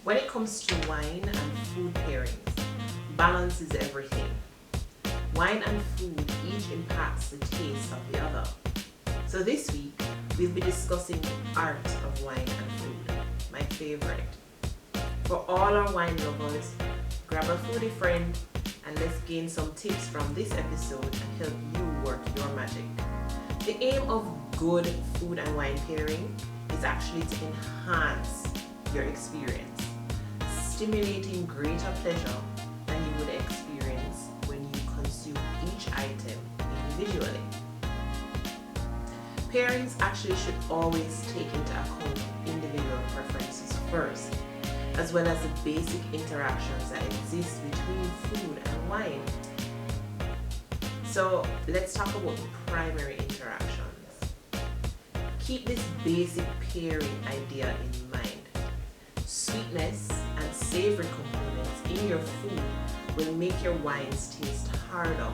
When it comes to wine and food pairings, balance is everything. Wine and food each impacts the taste of the other. So this week, we'll be discussing the art of wine and food, my favorite. For all our wine lovers, grab a foodie friend and let's gain some tips from this episode and help you work your magic. The aim of good food and wine pairing is actually to enhance your experience, stimulating greater pleasure than you would experience when you consume each item individually. Pairings actually should always take into account individual preferences first, as well as the basic interactions that exist between food and wine. So let's talk about the primary interactions. Keep this basic pairing idea in mind. Sweetness and savory components in your food will make your wines taste harder,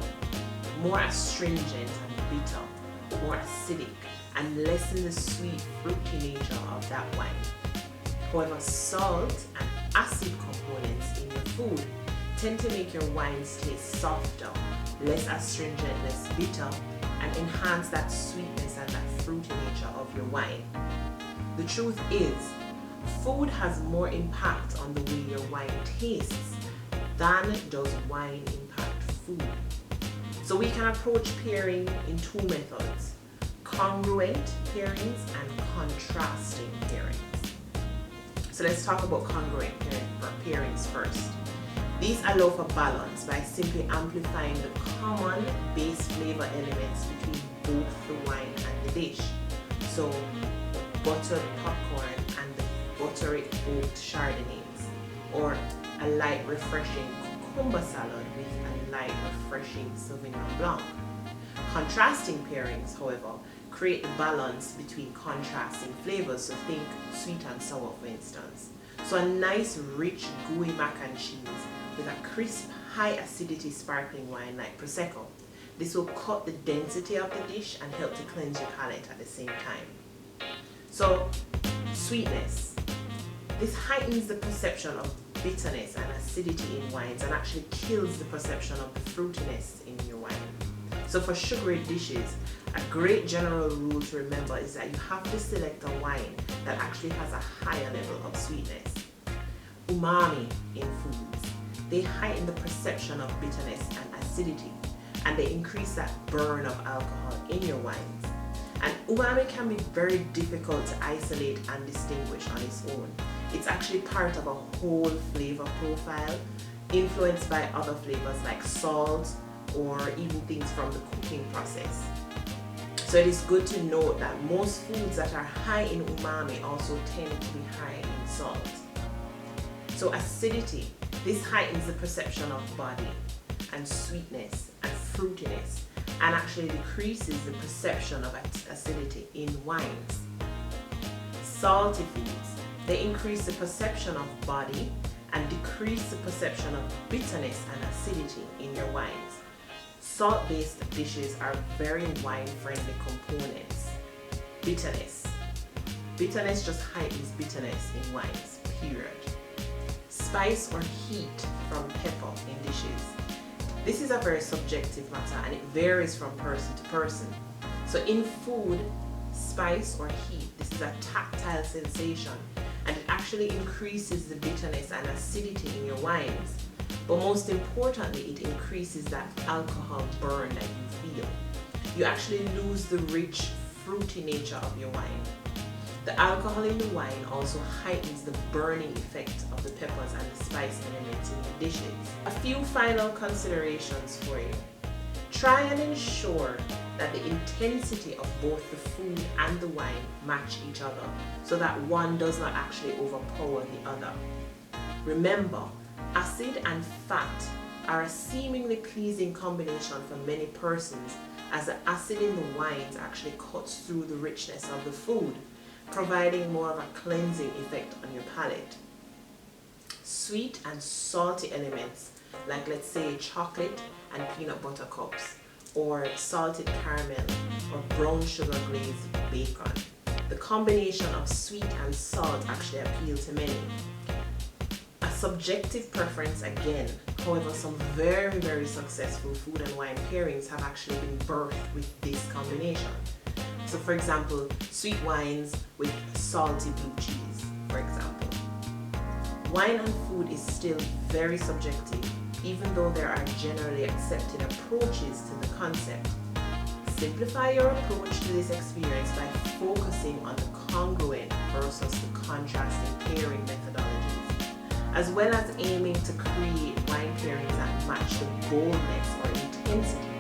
more astringent and bitter, more acidic, and lessen the sweet, fruity nature of that wine. However, salt and acid components in your food tend to make your wines taste softer, less astringent, less bitter, and enhance that sweetness and that fruity nature of your wine. The truth is, food has more impact on the way your wine tastes than does wine impact food. So we can approach pairing in two methods: congruent pairings and contrasting pairings. So let's talk about congruent pairings first. These allow for balance by simply amplifying the common base flavor elements between both the wine and the dish. So buttered popcorn and the buttery oaked chardonnays, or a light refreshing cucumber salad with a light refreshing Sauvignon Blanc. Contrasting pairings, however, create the balance between contrasting flavors, so think sweet and sour for instance. So a nice rich gooey mac and cheese with a crisp high acidity sparkling wine like Prosecco. This will cut the density of the dish and help to cleanse your palate at the same time. So sweetness. This heightens the perception of bitterness and acidity in wines and actually kills the perception of the fruitiness in your wine. So for sugary dishes, a great general rule to remember is that you have to select a wine that actually has a higher level of sweetness. Umami in foods. They heighten the perception of bitterness and acidity, and they increase that burn of alcohol in your wines. And umami can be very difficult to isolate and distinguish on its own. It's actually part of a whole flavor profile, influenced by other flavors like salt or even things from the cooking process. So it is good to note that most foods that are high in umami also tend to be high in salt. So acidity, this heightens the perception of body and sweetness and fruitiness, and actually decreases the perception of acidity in wines. Salty foods, they increase the perception of body and decrease the perception of bitterness and acidity in your wines. Salt-based dishes are very wine-friendly components. Bitterness. Bitterness just heightens bitterness in wines, period. Spice or heat from pepper in dishes. This is a very subjective matter and it varies from person to person. So in food, spice or heat, this is a tactile sensation and it actually increases the bitterness and acidity in your wines. But most importantly, it increases that alcohol burn that you feel. You actually lose the rich, fruity nature of your wine. The alcohol in the wine also heightens the burning effect of the peppers and the spice elements in the dishes. A few final considerations for you. Try and ensure that the intensity of both the food and the wine match each other so that one does not actually overpower the other. Remember, acid and fat are a seemingly pleasing combination for many persons, as the acid in the wines actually cuts through the richness of the food, providing more of a cleansing effect on your palate. Sweet and salty elements, like let's say chocolate and peanut butter cups, or salted caramel, or brown sugar glazed bacon. The combination of sweet and salt actually appeal to many. subjective preference again. However, some very, very successful food and wine pairings have actually been birthed with this combination. So for example, sweet wines with salty blue cheese, for example. Wine and food is still very subjective, even though there are generally accepted approaches to the concept. Simplify your approach to this experience by focusing on the congruent versus the contrasting pairing methodologies, as well as aiming to create wine pairings that match the boldness or intensity